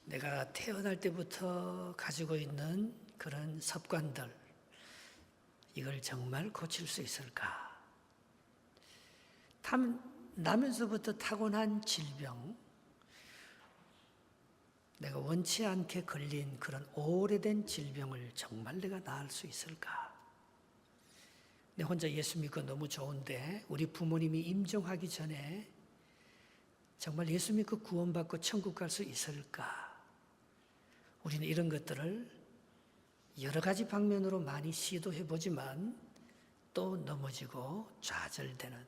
내가 태어날 때부터 가지고 있는 그런 습관들, 이걸 정말 고칠 수 있을까? 나면서부터 타고난 질병, 내가 원치 않게 걸린 그런 오래된 질병을 정말 내가 나을 수 있을까? 내 혼자 예수 믿고 너무 좋은데 우리 부모님이 임종하기 전에 정말 예수 믿고 구원받고 천국 갈 수 있을까? 우리는 이런 것들을 여러 가지 방면으로 많이 시도해 보지만 또 넘어지고 좌절되는,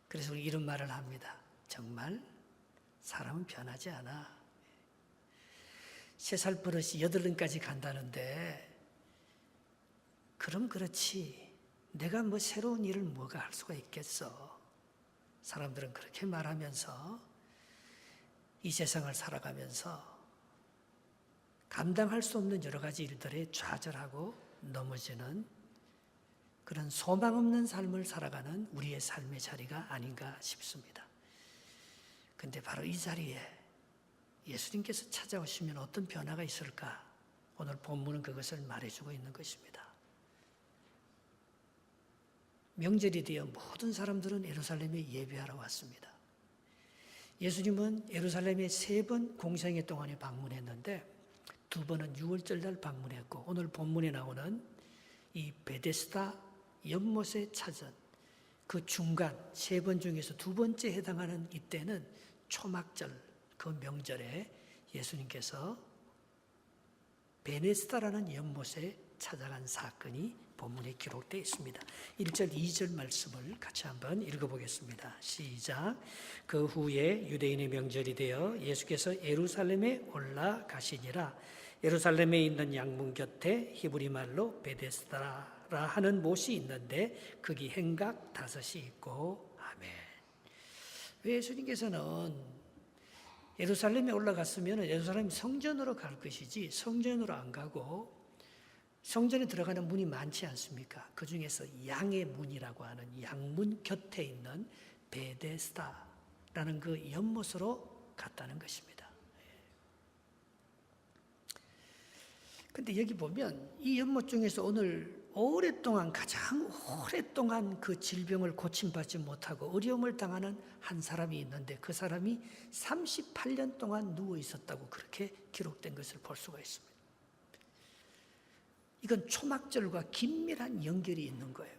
그래서 우리 이런 말을 합니다. 정말 사람은 변하지 않아. 3살 버릇이 8년까지 간다는데, 그럼 그렇지, 내가 뭐 새로운 일을 뭐가 할 수가 있겠어. 사람들은 그렇게 말하면서 이 세상을 살아가면서 감당할 수 없는 여러 가지 일들에 좌절하고 넘어지는 그런 소망 없는 삶을 살아가는 우리의 삶의 자리가 아닌가 싶습니다. 근데 바로 이 자리에 예수님께서 찾아오시면 어떤 변화가 있을까? 오늘 본문은 그것을 말해주고 있는 것입니다. 명절이 되어 모든 사람들은 예루살렘에 예배하러 왔습니다. 예수님은 예루살렘에 3번 공생애 동안에 방문했는데 2번은 6월절 날 방문했고, 오늘 본문에 나오는 이 베데스다 연못에 찾은 그 중간 3번 중에서 2번째 해당하는 이때는 초막절, 그 명절에 예수님께서 베데스다라는 연못에 찾아간 사건이 본문에 기록되어 있습니다. 1절, 2절 말씀을 같이 한번 읽어보겠습니다. 시작. 그 후에 유대인의 명절이 되어 예수께서 예루살렘에 올라가시니라. 예루살렘에 있는 양문 곁에 히브리 말로 베데스다라 하는 못이 있는데 거기 행각 5이 있고. 아멘. 예수님께서는 예루살렘에 올라갔으면 예루살렘 성전으로 갈 것이지 성전으로 안 가고, 성전에 들어가는 문이 많지 않습니까? 그 중에서 양의 문이라고 하는 양문 곁에 있는 베데스다라는 그 연못으로 갔다는 것입니다. 근데 여기 보면 이 연못 중에서 오늘 가장 오랫동안 그 질병을 고침받지 못하고 어려움을 당하는 한 사람이 있는데, 그 사람이 38년 동안 누워 있었다고 그렇게 기록된 것을 볼 수가 있습니다. 이건 초막절과 긴밀한 연결이 있는 거예요.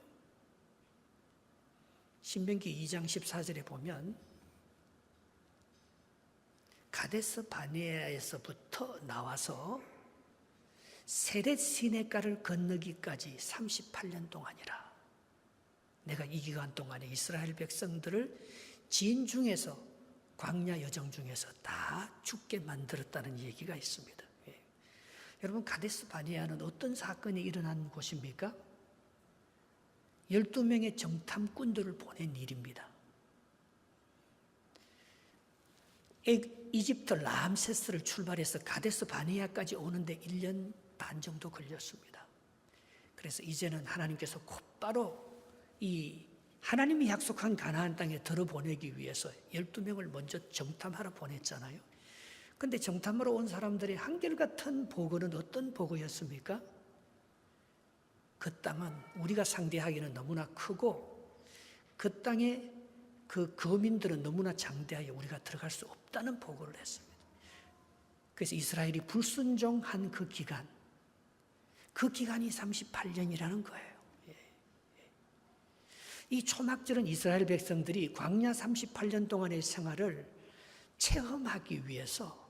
신명기 2장 14절에 보면 가데스 바네아에서부터 나와서 세렛 시내가를 건너기까지 38년 동안이라. 내가 이 기간 동안에 이스라엘 백성들을 진중에서, 광야 여정 중에서 다 죽게 만들었다는 얘기가 있습니다. 여러분, 가데스 바네아는 어떤 사건이 일어난 곳입니까? 12명의 정탐꾼들을 보낸 일입니다. 이집트 람세스를 출발해서 가데스 바네아까지 오는데 1년 반 정도 걸렸습니다. 그래서 이제는 하나님께서 곧바로 이 하나님이 약속한 가나안 땅에 들어보내기 위해서 12명을 먼저 정탐하러 보냈잖아요. 근데 정탐하러 온 사람들의 한결같은 보고는 어떤 보고였습니까? 그 땅은 우리가 상대하기는 너무나 크고 그 땅에 그 거민들은 너무나 장대하여 우리가 들어갈 수 없다는 보고를 했습니다. 그래서 이스라엘이 불순종한 그 기간이 38년이라는 거예요. 이 초막절은 이스라엘 백성들이 광야 38년 동안의 생활을 체험하기 위해서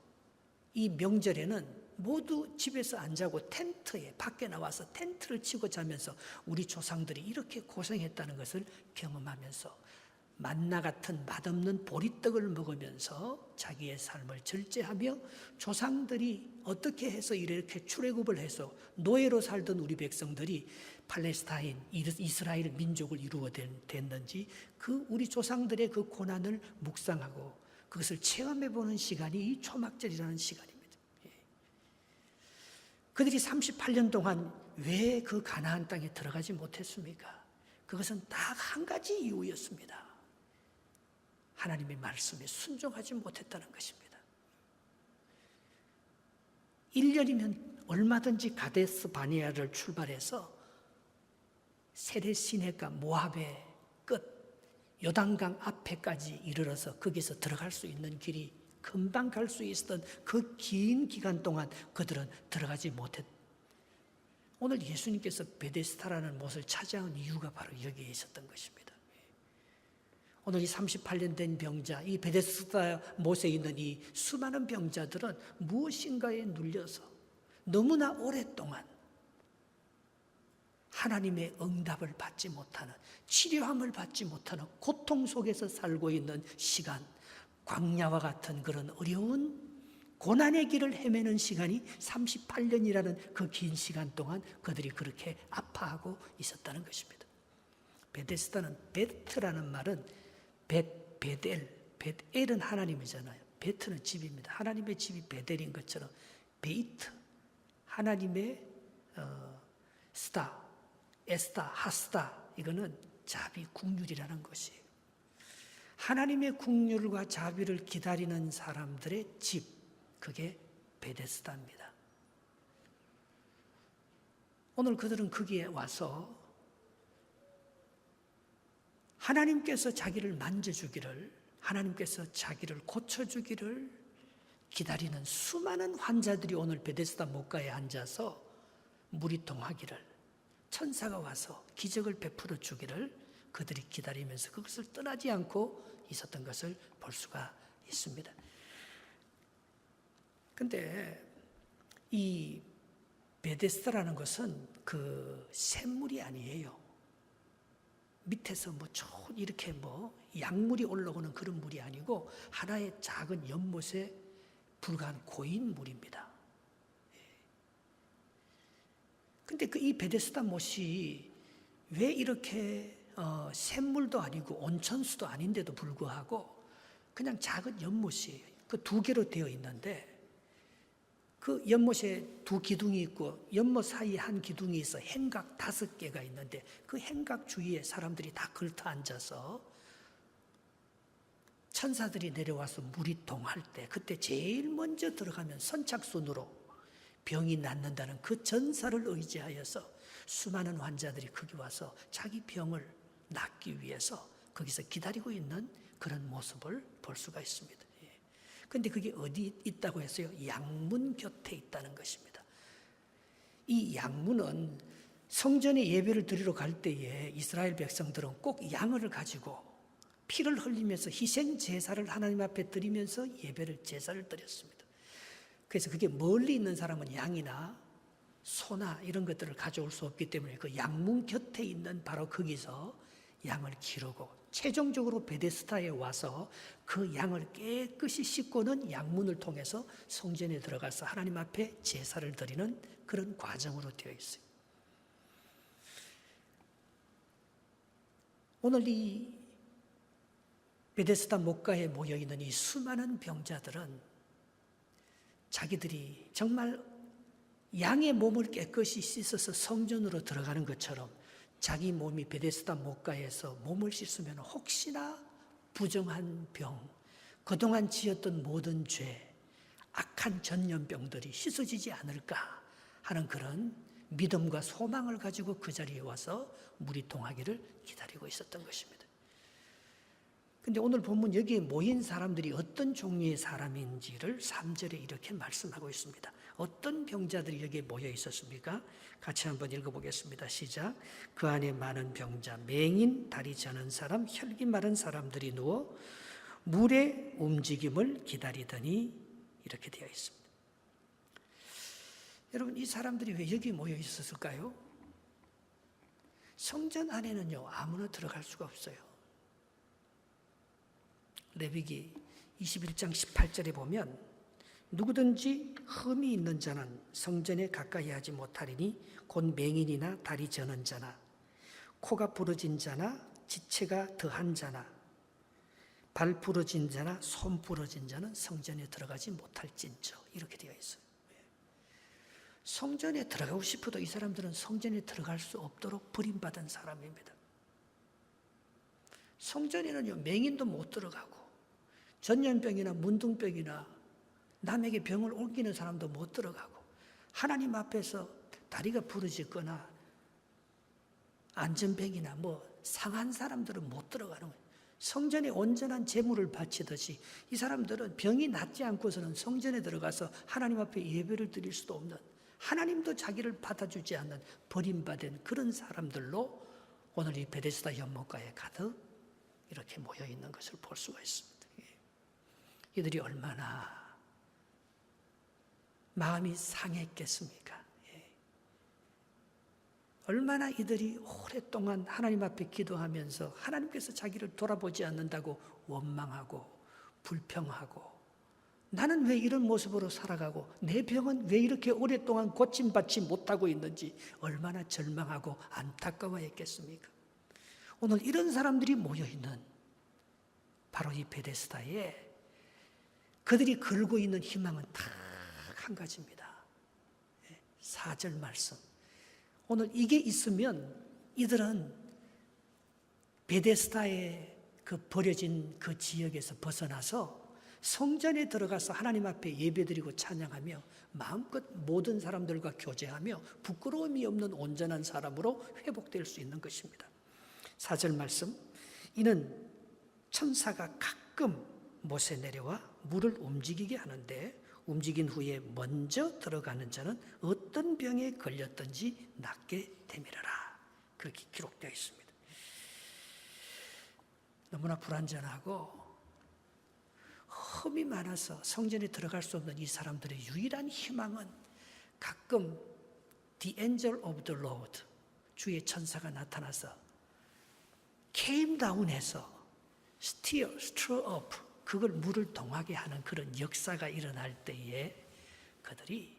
이 명절에는 모두 집에서 안 자고 텐트에 밖에 나와서 텐트를 치고 자면서 우리 조상들이 이렇게 고생했다는 것을 경험하면서 만나 같은 맛없는 보리떡을 먹으면서 자기의 삶을 절제하며 조상들이 어떻게 해서 이렇게 출애굽을 해서 노예로 살던 우리 백성들이 팔레스타인, 이스라엘 민족을 이루어냈는지 그 우리 조상들의 그 고난을 묵상하고 그것을 체험해보는 시간이 이 초막절이라는 시간입니다. 그들이 38년 동안 왜 그 가나안 땅에 들어가지 못했습니까? 그것은 딱 한 가지 이유였습니다. 하나님의 말씀에 순종하지 못했다는 것입니다. 1년이면 얼마든지 가데스 바네아를 출발해서 세레시네가 모압의 끝 요단강 앞에까지 이르러서 거기서 들어갈 수 있는 길이 금방 갈 수 있었던 그 긴 기간 동안 그들은 들어가지 못했. 오늘 예수님께서 베데스다라는 못을 차지한 이유가 바로 여기에 있었던 것입니다. 오늘 이 38년 된 병자, 이 베데스다 못에 있는 이 수많은 병자들은 무엇인가에 눌려서 너무나 오랫동안 하나님의 응답을 받지 못하는, 치료함을 받지 못하는 고통 속에서 살고 있는 시간, 광야와 같은 그런 어려운 고난의 길을 헤매는 시간이 38년이라는 그 긴 시간 동안 그들이 그렇게 아파하고 있었다는 것입니다. 베데스다는 베트라는 말은 베델은 하나님이잖아요. 베트는 집입니다. 하나님의 집이 베델인 것처럼 베이트, 하나님의 스타, 에스타, 하스타, 이거는 자비, 국률이라는 것이에요. 하나님의 국률과 자비를 기다리는 사람들의 집, 그게 베데스다입니다. 오늘 그들은 거기에 와서 하나님께서 자기를 만져주기를, 하나님께서 자기를 고쳐주기를 기다리는 수많은 환자들이 오늘 베데스다 못가에 앉아서 물이 통하기를, 천사가 와서 기적을 베풀어 주기를 그들이 기다리면서 그것을 떠나지 않고 있었던 것을 볼 수가 있습니다. 그런데 이 베데스다라는 것은 그 샘물이 아니에요. 밑에서 이렇게 약물이 올라오는 그런 물이 아니고 하나의 작은 연못에 불과한 고인 물입니다. 근데 이 베데스다 못이 왜 이렇게 샘물도 아니고 온천수도 아닌데도 불구하고 그냥 작은 연못이에요. 그 두 개로 되어 있는데 그 연못에 두 기둥이 있고 연못 사이에 한 기둥이 있어 행각 5개가 있는데 그 행각 주위에 사람들이 다 걸터 앉아서 천사들이 내려와서 물이 동할 때 그때 제일 먼저 들어가면 선착순으로 병이 낫는다는 그 전사를 의지하여서 수많은 환자들이 거기 와서 자기 병을 낫기 위해서 거기서 기다리고 있는 그런 모습을 볼 수가 있습니다. 그런데 그게 어디 있다고 했어요? 양문 곁에 있다는 것입니다. 이 양문은 성전에 예배를 드리러 갈 때에 이스라엘 백성들은 꼭 양을 가지고 피를 흘리면서 희생 제사를 하나님 앞에 드리면서 예배를 제사를 드렸습니다. 그래서 그게 멀리 있는 사람은 양이나 소나 이런 것들을 가져올 수 없기 때문에 그 양문 곁에 있는 바로 거기서 양을 기르고 최종적으로 베데스다에 와서 그 양을 깨끗이 씻고는 양문을 통해서 성전에 들어가서 하나님 앞에 제사를 드리는 그런 과정으로 되어 있어요. 오늘 이 베데스다 못가에 모여있는 이 수많은 병자들은 자기들이 정말 양의 몸을 깨끗이 씻어서 성전으로 들어가는 것처럼 자기 몸이 베데스다 못가에서 몸을 씻으면 혹시나 부정한 병, 그동안 지었던 모든 죄, 악한 전염병들이 씻어지지 않을까 하는 그런 믿음과 소망을 가지고 그 자리에 와서 물이 통하기를 기다리고 있었던 것입니다. 근데 오늘 본문 여기에 모인 사람들이 어떤 종류의 사람인지를 3절에 이렇게 말씀하고 있습니다. 어떤 병자들이 여기에 모여 있었습니까? 같이 한번 읽어보겠습니다. 시작. 그 안에 많은 병자, 맹인, 다리 저는 사람, 혈기 마른 사람들이 누워 물의 움직임을 기다리더니 이렇게 되어 있습니다. 여러분, 이 사람들이 왜 여기 모여 있었을까요? 성전 안에는요, 아무나 들어갈 수가 없어요. 레위기 21장 18절에 보면 누구든지 흠이 있는 자는 성전에 가까이 하지 못하리니 곧 맹인이나 다리 저는 자나 코가 부러진 자나 지체가 더한 자나 발 부러진 자나 손 부러진 자는 성전에 들어가지 못할진저 이렇게 되어 있어요. 성전에 들어가고 싶어도 이 사람들은 성전에 들어갈 수 없도록 버림받은 사람입니다. 성전에는요, 맹인도 못 들어가고 전염병이나 문둥병이나 남에게 병을 옮기는 사람도 못 들어가고 하나님 앞에서 다리가 부러지거나 안전병이나 상한 사람들은 못 들어가는 거예요. 성전에 온전한 제물을 바치듯이 이 사람들은 병이 낫지 않고서는 성전에 들어가서 하나님 앞에 예배를 드릴 수도 없는, 하나님도 자기를 받아주지 않는 버림받은 그런 사람들로 오늘 이 베데스다 연못가에 가득 이렇게 모여 있는 것을 볼 수가 있습니다. 이들이 얼마나 마음이 상했겠습니까? 얼마나 이들이 오랫동안 하나님 앞에 기도하면서 하나님께서 자기를 돌아보지 않는다고 원망하고 불평하고, 나는 왜 이런 모습으로 살아가고 내 병은 왜 이렇게 오랫동안 고침받지 못하고 있는지 얼마나 절망하고 안타까워했겠습니까? 오늘 이런 사람들이 모여있는 바로 이 베데스다에 그들이 걸고 있는 희망은 딱 한 가지입니다. 4절 말씀. 오늘 이게 있으면 이들은 베데스다의 그 버려진 그 지역에서 벗어나서 성전에 들어가서 하나님 앞에 예배드리고 찬양하며 마음껏 모든 사람들과 교제하며 부끄러움이 없는 온전한 사람으로 회복될 수 있는 것입니다. 4절 말씀. 이는 천사가 가끔 못에 내려와 물을 움직이게 하는데 움직인 후에 먼저 들어가는 자는 어떤 병에 걸렸든지 낫게 되밀어라. 그렇게 기록되어 있습니다. 너무나 불완전하고 흠이 많아서 성전에 들어갈 수 없는 이 사람들의 유일한 희망은 가끔 The Angel of the Lord, 주의 천사가 나타나서 came down해서 stir up, 그걸 물을 동하게 하는 그런 역사가 일어날 때에 그들이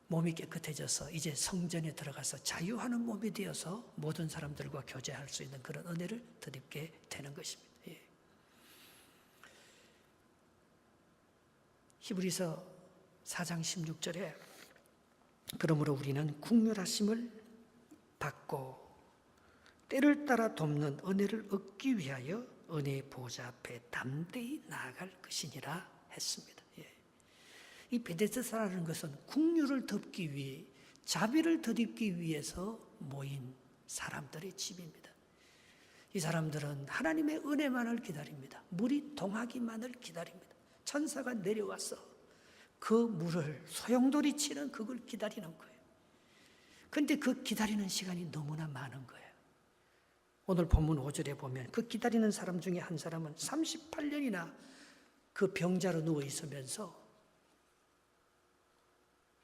몸이 깨끗해져서 이제 성전에 들어가서 자유하는 몸이 되어서 모든 사람들과 교제할 수 있는 그런 은혜를 덧입게 되는 것입니다. 히브리서 4장 16절에 그러므로 우리는 국률하심을 받고 때를 따라 돕는 은혜를 얻기 위하여 은혜의 보좌 앞에 담대히 나아갈 것이니라 했습니다. 이 베데스다라는 것은 국률을 덮기 위해, 자비를 덧입기 위해서 모인 사람들의 집입니다. 이 사람들은 하나님의 은혜만을 기다립니다. 물이 동하기만을 기다립니다. 천사가 내려와서 그 물을 소용돌이 치는 그걸 기다리는 거예요. 그런데 그 기다리는 시간이 너무나 많은 거예요. 오늘 본문 5절에 보면 그 기다리는 사람 중에 한 사람은 38년이나 그 병자로 누워 있으면서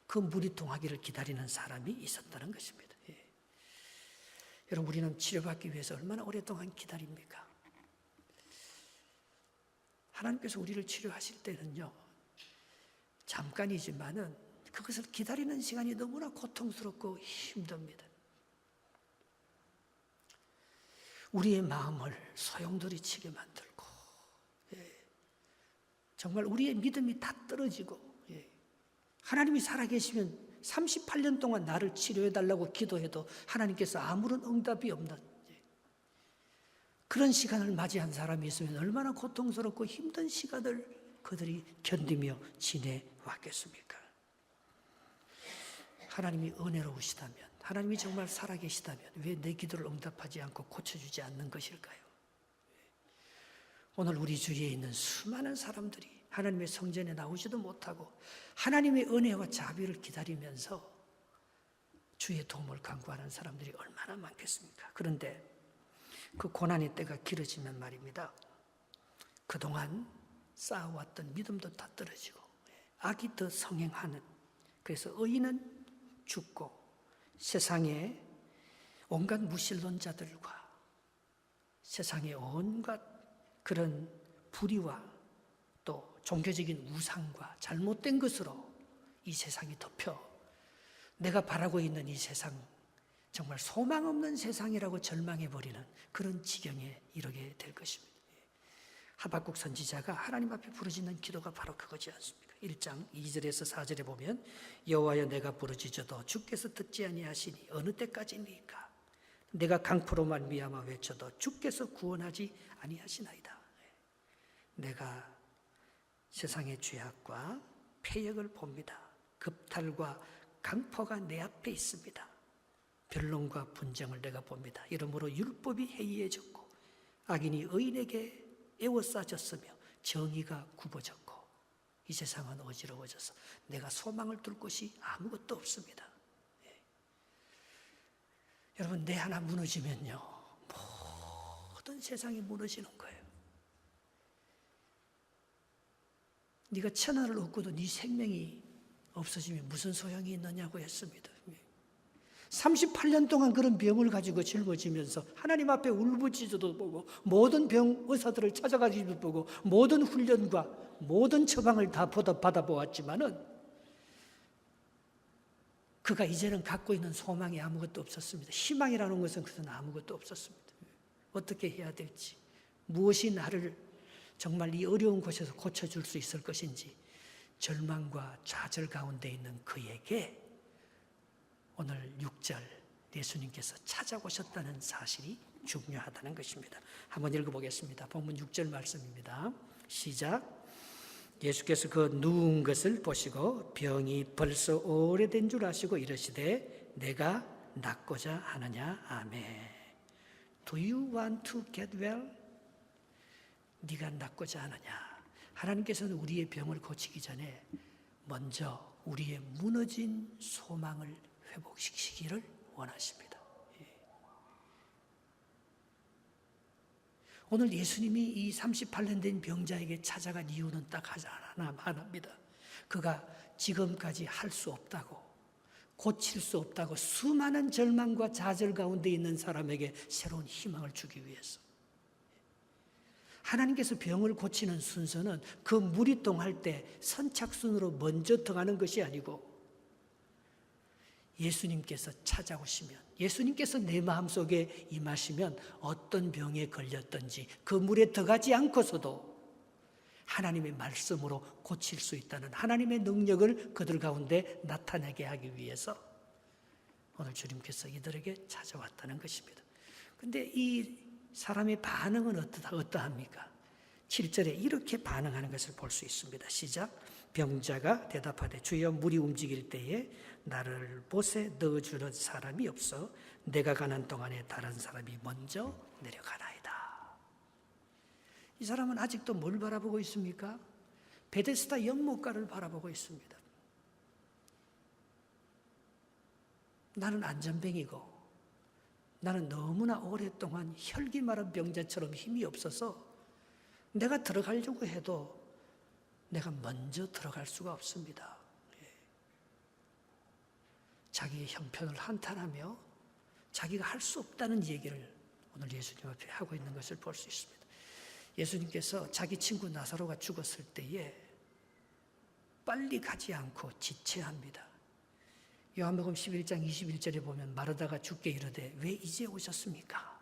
그 물이 동하기를 기다리는 사람이 있었다는 것입니다. 여러분, 우리는 치료받기 위해서 얼마나 오랫동안 기다립니까? 하나님께서 우리를 치료하실 때는요, 잠깐이지만은 그것을 기다리는 시간이 너무나 고통스럽고 힘듭니다. 우리의 마음을 소용돌이 치게 만들고, 정말 우리의 믿음이 다 떨어지고, 하나님이 살아계시면 38년 동안 나를 치료해달라고 기도해도 하나님께서 아무런 응답이 없는 그런 시간을 맞이한 사람이 있으면 얼마나 고통스럽고 힘든 시간을 그들이 견디며 지내왔겠습니까? 하나님이 은혜로우시다면, 하나님이 정말 살아계시다면 왜 내 기도를 응답하지 않고 고쳐주지 않는 것일까요? 오늘 우리 주위에 있는 수많은 사람들이 하나님의 성전에 나오지도 못하고 하나님의 은혜와 자비를 기다리면서 주의 도움을 간구하는 사람들이 얼마나 많겠습니까? 그런데 그 고난의 때가 길어지면 말입니다, 그동안 쌓아왔던 믿음도 다 떨어지고 악이 더 성행하는, 그래서 의인은 죽고 세상에 온갖 무신론자들과 세상의 온갖 그런 불의와 또 종교적인 우상과 잘못된 것으로 이 세상이 덮여 내가 바라고 있는 이 세상, 정말 소망 없는 세상이라고 절망해버리는 그런 지경에 이르게 될 것입니다. 하박국 선지자가 하나님 앞에 부르짖는 기도가 바로 그거지 않습니까? 1장 2절에서 4절에 보면 여호와여, 내가 부르짖어도 주께서 듣지 아니하시니 어느 때까지니까? 내가 강포로 말미암아 외쳐도 주께서 구원하지 아니하시나이다. 내가 세상의 죄악과 패역을 봅니다. 급탈과 강포가 내 앞에 있습니다. 변론과 분쟁을 내가 봅니다. 이러므로 율법이 해이해졌고 악인이 의인에게 에워싸졌으며 정의가 굽어졌고 이 세상은 어지러워져서 내가 소망을 둘 곳이 아무것도 없습니다. 여러분, 내 하나 무너지면요, 모든 세상이 무너지는 거예요. 네가 1,000원을 얻고도 네 생명이 없어지면 무슨 소용이 있느냐고 했습니다. 38년 동안 그런 병을 가지고 짊어지면서 하나님 앞에 울부짖어도 보고 모든 병 의사들을 찾아가지도 보고 모든 훈련과 모든 처방을 다 받아보았지만은 그가 이제는 갖고 있는 소망이 아무것도 없었습니다. 희망이라는 것은 그것은 아무것도 없었습니다. 어떻게 해야 될지, 무엇이 나를 정말 이 어려운 곳에서 고쳐줄 수 있을 것인지 절망과 좌절 가운데 있는 그에게 오늘 6절 예수님께서 찾아오셨다는 사실이 중요하다는 것입니다. 한번 읽어보겠습니다. 본문 6절 말씀입니다. 시작. 예수께서 그 누운 것을 보시고 병이 벌써 오래된 줄 아시고 이르시되 내가 낫고자 하느냐. 아멘. Do you want to get well? 네가 낫고자 하느냐. 하나님께서는 우리의 병을 고치기 전에 먼저 우리의 무너진 소망을 회복시키기를 원하십니다. 오늘 예수님이 이 38년 된 병자에게 찾아간 이유는 딱 하나입니다. 그가 지금까지 할 수 없다고, 고칠 수 없다고 수많은 절망과 좌절 가운데 있는 사람에게 새로운 희망을 주기 위해서. 하나님께서 병을 고치는 순서는 그 물이 동할 때 선착순으로 먼저 들어가는 것이 아니고 예수님께서 찾아오시면, 예수님께서 내 마음속에 임하시면 어떤 병에 걸렸든지 그 물에 들어가지 않고서도 하나님의 말씀으로 고칠 수 있다는 하나님의 능력을 그들 가운데 나타내게 하기 위해서 오늘 주님께서 이들에게 찾아왔다는 것입니다. 그런데 이 사람의 반응은 어떠합니까? 7절에 이렇게 반응하는 것을 볼 수 있습니다. 시작. 병자가 대답하되 주여 물이 움직일 때에 나를 못에 넣어주는 사람이 없어 내가 가는 동안에 다른 사람이 먼저 내려가나이다. 이 사람은 아직도 뭘 바라보고 있습니까? 베데스다 연못가를 바라보고 있습니다. 나는 안전병이고 나는 너무나 오랫동안 혈기 마른 병자처럼 힘이 없어서 내가 들어가려고 해도 내가 먼저 들어갈 수가 없습니다. 자기의 형편을 한탄하며 자기가 할 수 없다는 얘기를 오늘 예수님 앞에 하고 있는 것을 볼 수 있습니다. 예수님께서 자기 친구 나사로가 죽었을 때에 빨리 가지 않고 지체합니다. 요한복음 11장 21절에 보면 마르다가 주께 이르되 왜 이제 오셨습니까?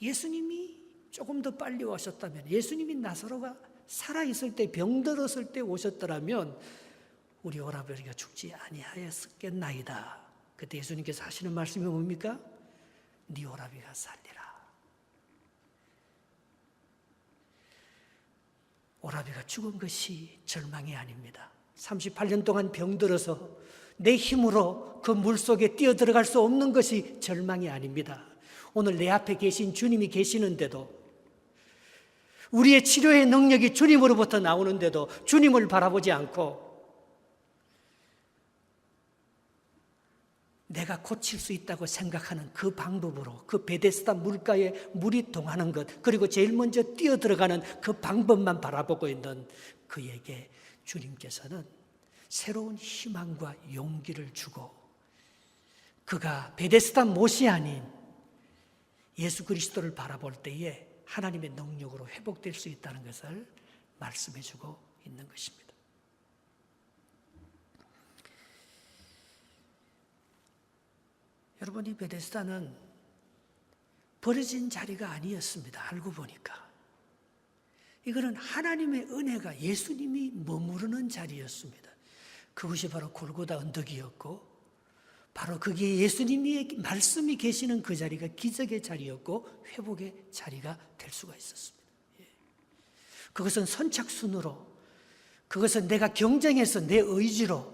예수님이 조금 더 빨리 오셨다면, 예수님이 나사로가 살아있을 때, 병들었을 때 오셨더라면 우리 오라버니가 죽지 아니하였겠나이다. 그때 예수님께서 하시는 말씀이 뭡니까? 네 오라비가 살리라. 오라비가 죽은 것이 절망이 아닙니다. 38년 동안 병들어서 내 힘으로 그 물속에 뛰어들어갈 수 없는 것이 절망이 아닙니다. 오늘 내 앞에 계신 주님이 계시는데도, 우리의 치료의 능력이 주님으로부터 나오는데도 주님을 바라보지 않고 내가 고칠 수 있다고 생각하는 그 방법으로, 그 베데스다 물가에 물이 동하는 것, 그리고 제일 먼저 뛰어들어가는 그 방법만 바라보고 있는 그에게 주님께서는 새로운 희망과 용기를 주고, 그가 베데스다 못이 아닌 예수 그리스도를 바라볼 때에 하나님의 능력으로 회복될 수 있다는 것을 말씀해 주고 있는 것입니다. 여러분, 이 베데스다는 버려진 자리가 아니었습니다. 알고 보니까 이거는 하나님의 은혜가, 예수님이 머무르는 자리였습니다. 그것이 바로 골고다 언덕이었고, 바로 거기에 예수님의 말씀이 계시는 그 자리가 기적의 자리였고 회복의 자리가 될 수가 있었습니다. 그것은 선착순으로, 그것은 내가 경쟁해서 내 의지로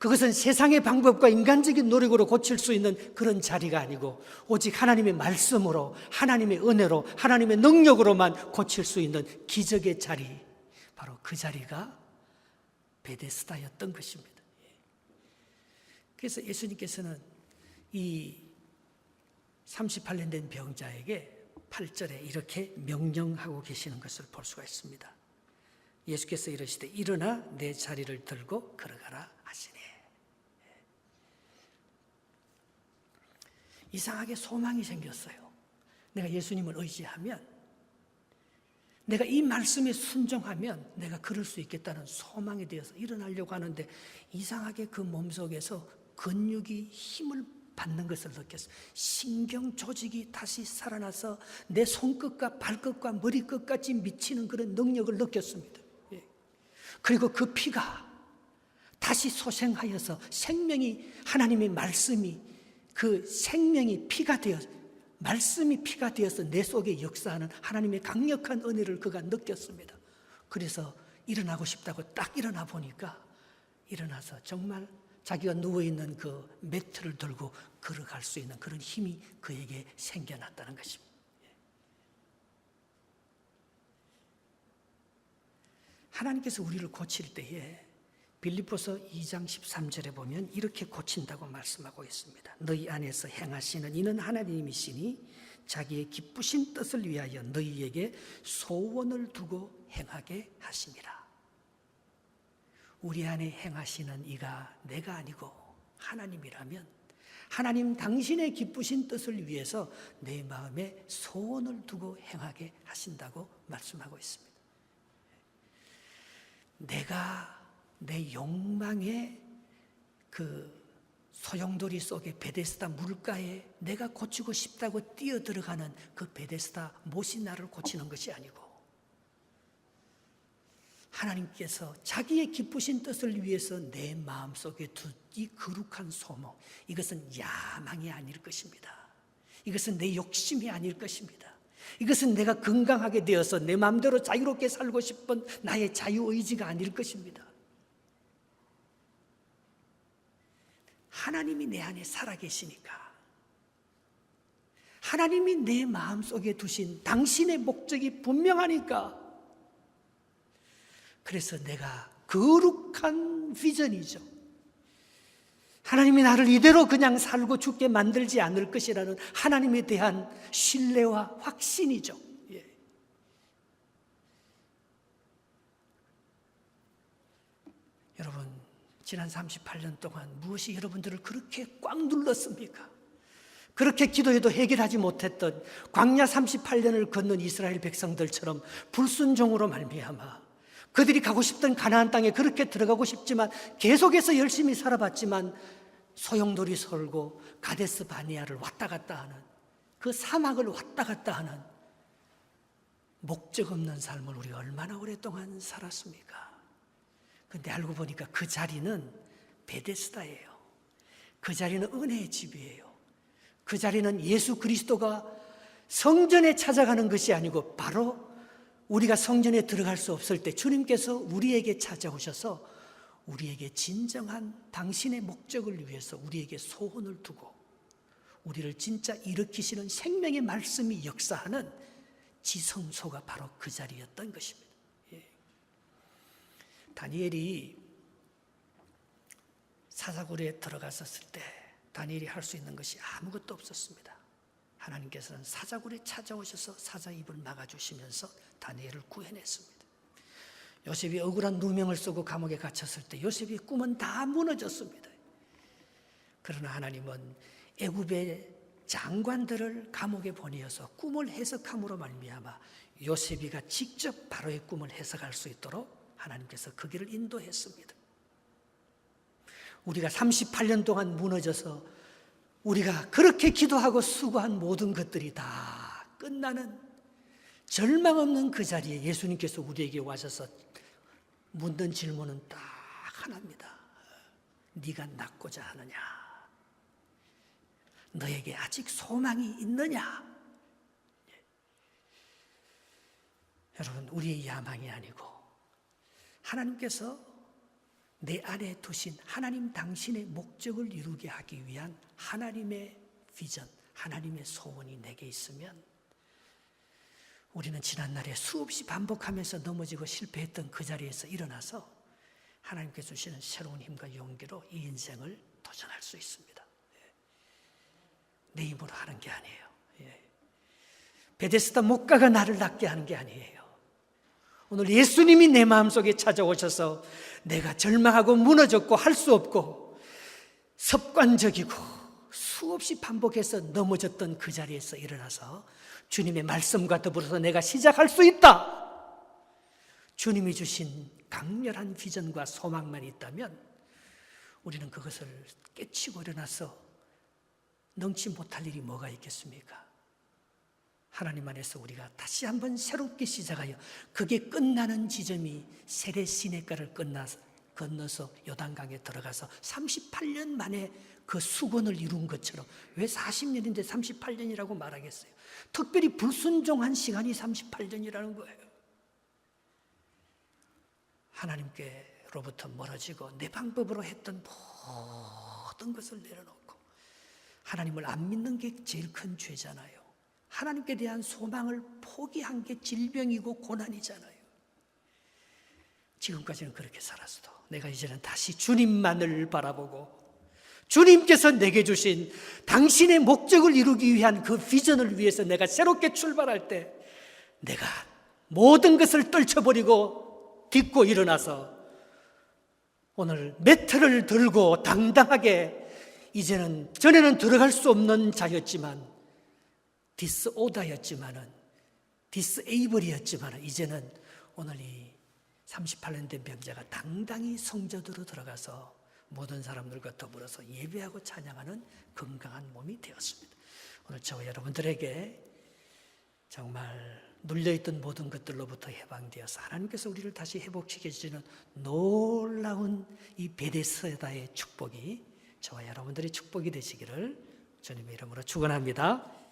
그것은 세상의 방법과 인간적인 노력으로 고칠 수 있는 그런 자리가 아니고 오직 하나님의 말씀으로, 하나님의 은혜로, 하나님의 능력으로만 고칠 수 있는 기적의 자리, 바로 그 자리가 베데스다였던 것입니다. 그래서 예수님께서는 이 38년 된 병자에게 8절에 이렇게 명령하고 계시는 것을 볼 수가 있습니다. 예수께서 이르시되 일어나 내 자리를 들고 걸어가라 하시니, 이상하게 소망이 생겼어요. 내가 예수님을 의지하면, 내가 이 말씀에 순종하면 내가 그럴 수 있겠다는 소망이 되어서 일어나려고 하는데, 이상하게 그 몸속에서 근육이 힘을 받는 것을 느꼈어요. 신경 조직이 다시 살아나서 내 손끝과 발끝과 머리끝까지 미치는 그런 능력을 느꼈습니다. 그리고 그 피가 다시 소생하여서 생명이, 하나님의 말씀이, 그 생명이 피가 되어, 말씀이 피가 되어서 내 속에 역사하는 하나님의 강력한 은혜를 그가 느꼈습니다. 그래서 일어나고 싶다고 딱 일어나 보니까, 일어나서 정말 자기가 누워있는 그 매트를 들고 걸어갈 수 있는 그런 힘이 그에게 생겨났다는 것입니다. 하나님께서 우리를 고칠 때에 빌립보서 2장 13절에 보면 이렇게 고친다고 말씀하고 있습니다. 너희 안에서 행하시는 이는 하나님이시니 자기의 기쁘신 뜻을 위하여 너희에게 소원을 두고 행하게 하심이라. 우리 안에 행하시는 이가 내가 아니고 하나님이라면, 하나님 당신의 기쁘신 뜻을 위해서 내 마음에 소원을 두고 행하게 하신다고 말씀하고 있습니다. 내가 내 욕망의 그 소용돌이 속에 베데스다 물가에 내가 고치고 싶다고 뛰어들어가는 그 베데스다 못이 나를 고치는 것이 아니고, 하나님께서 자기의 기쁘신 뜻을 위해서 내 마음속에 둔 이 거룩한 소망, 이것은 야망이 아닐 것입니다. 이것은 내 욕심이 아닐 것입니다. 이것은 내가 건강하게 되어서 내 마음대로 자유롭게 살고 싶은 나의 자유의지가 아닐 것입니다. 하나님이 내 안에 살아계시니까, 하나님이 내 마음속에 두신 당신의 목적이 분명하니까, 그래서 내가 거룩한 비전이죠. 하나님이 나를 이대로 그냥 살고 죽게 만들지 않을 것이라는 하나님에 대한 신뢰와 확신이죠. 예. 여러분, 지난 38년 동안 무엇이 여러분들을 그렇게 꽉 눌렀습니까? 그렇게 기도해도 해결하지 못했던 광야 38년을 걷는 이스라엘 백성들처럼 불순종으로 말미암아 그들이 가고 싶던 가나안 땅에 그렇게 들어가고 싶지만 계속해서 열심히 살아봤지만 소용돌이 설고 가데스 바네아를 왔다 갔다 하는, 그 사막을 왔다 갔다 하는 목적 없는 삶을 우리가 얼마나 오랫동안 살았습니까? 근데 알고 보니까 그 자리는 베데스다예요. 그 자리는 은혜의 집이에요. 그 자리는 예수 그리스도가 성전에 찾아가는 것이 아니고 바로 우리가 성전에 들어갈 수 없을 때 주님께서 우리에게 찾아오셔서 우리에게 진정한 당신의 목적을 위해서 우리에게 소원을 두고 우리를 진짜 일으키시는 생명의 말씀이 역사하는 지성소가 바로 그 자리였던 것입니다. 예. 다니엘이 사자굴에 들어갔었을 때 다니엘이 할 수 있는 것이 아무것도 없었습니다. 하나님께서는 사자굴에 찾아오셔서 사자 입을 막아주시면서 다니엘을 구해냈습니다. 요셉이 억울한 누명을 쓰고 감옥에 갇혔을 때 요셉의 꿈은 다 무너졌습니다. 그러나 하나님은 애굽의 장관들을 감옥에 보내어서 꿈을 해석함으로 말미암아 요셉이가 직접 바로의 꿈을 해석할 수 있도록 하나님께서 그 길을 인도했습니다. 우리가 38년 동안 무너져서 우리가 그렇게 기도하고 수고한 모든 것들이 다 끝나는 절망 없는 그 자리에 예수님께서 우리에게 와셔서 묻는 질문은 딱 하나입니다. 네가 낫고자 하느냐? 너에게 아직 소망이 있느냐? 여러분, 우리의 야망이 아니고 하나님께서 내 안에 두신 하나님 당신의 목적을 이루게 하기 위한 하나님의 비전, 하나님의 소원이 내게 있으면 우리는 지난날에 수없이 반복하면서 넘어지고 실패했던 그 자리에서 일어나서 하나님께서 주시는 새로운 힘과 용기로 이 인생을 도전할 수 있습니다. 내 힘으로 하는 게 아니에요. 베데스다 목가가 나를 낫게 하는 게 아니에요. 오늘 예수님이 내 마음속에 찾아오셔서 내가 절망하고 무너졌고 할 수 없고 습관적이고 수없이 반복해서 넘어졌던 그 자리에서 일어나서 주님의 말씀과 더불어서 내가 시작할 수 있다. 주님이 주신 강렬한 비전과 소망만 있다면 우리는 그것을 깨치고 일어나서 능치 못할 일이 뭐가 있겠습니까? 하나님 안에서 우리가 다시 한번 새롭게 시작하여 그게 끝나는 지점이 세례 시내가를 건너서 요단강에 들어가서 38년 만에 그 수건을 이룬 것처럼 왜 40년인데 38년이라고 말하겠어요? 특별히 불순종한 시간이 38년이라는 거예요. 하나님께로부터 멀어지고 내 방법으로 했던 모든 것을 내려놓고 하나님을 안 믿는 게 제일 큰 죄잖아요. 하나님께 대한 소망을 포기한 게 질병이고 고난이잖아요. 지금까지는 그렇게 살았어도 내가 이제는 다시 주님만을 바라보고 주님께서 내게 주신 당신의 목적을 이루기 위한 그 비전을 위해서 내가 새롭게 출발할 때 내가 모든 것을 떨쳐버리고 딛고 일어나서 오늘 매트를 들고 당당하게 이제는 전에는 들어갈 수 없는 자였지만 디스오더였지만은 디스에이블이었지만은 이제는 오늘 이 38년 된 병자가 당당히 성전으로 들어가서 모든 사람들과 더불어서 예배하고 찬양하는 건강한 몸이 되었습니다. 오늘 저와 여러분들에게 정말 눌려있던 모든 것들로부터 해방되어서 하나님께서 우리를 다시 회복시켜 주시는 놀라운 이 베데스다의 축복이 저와 여러분들의 축복이 되시기를 주님의 이름으로 축원합니다.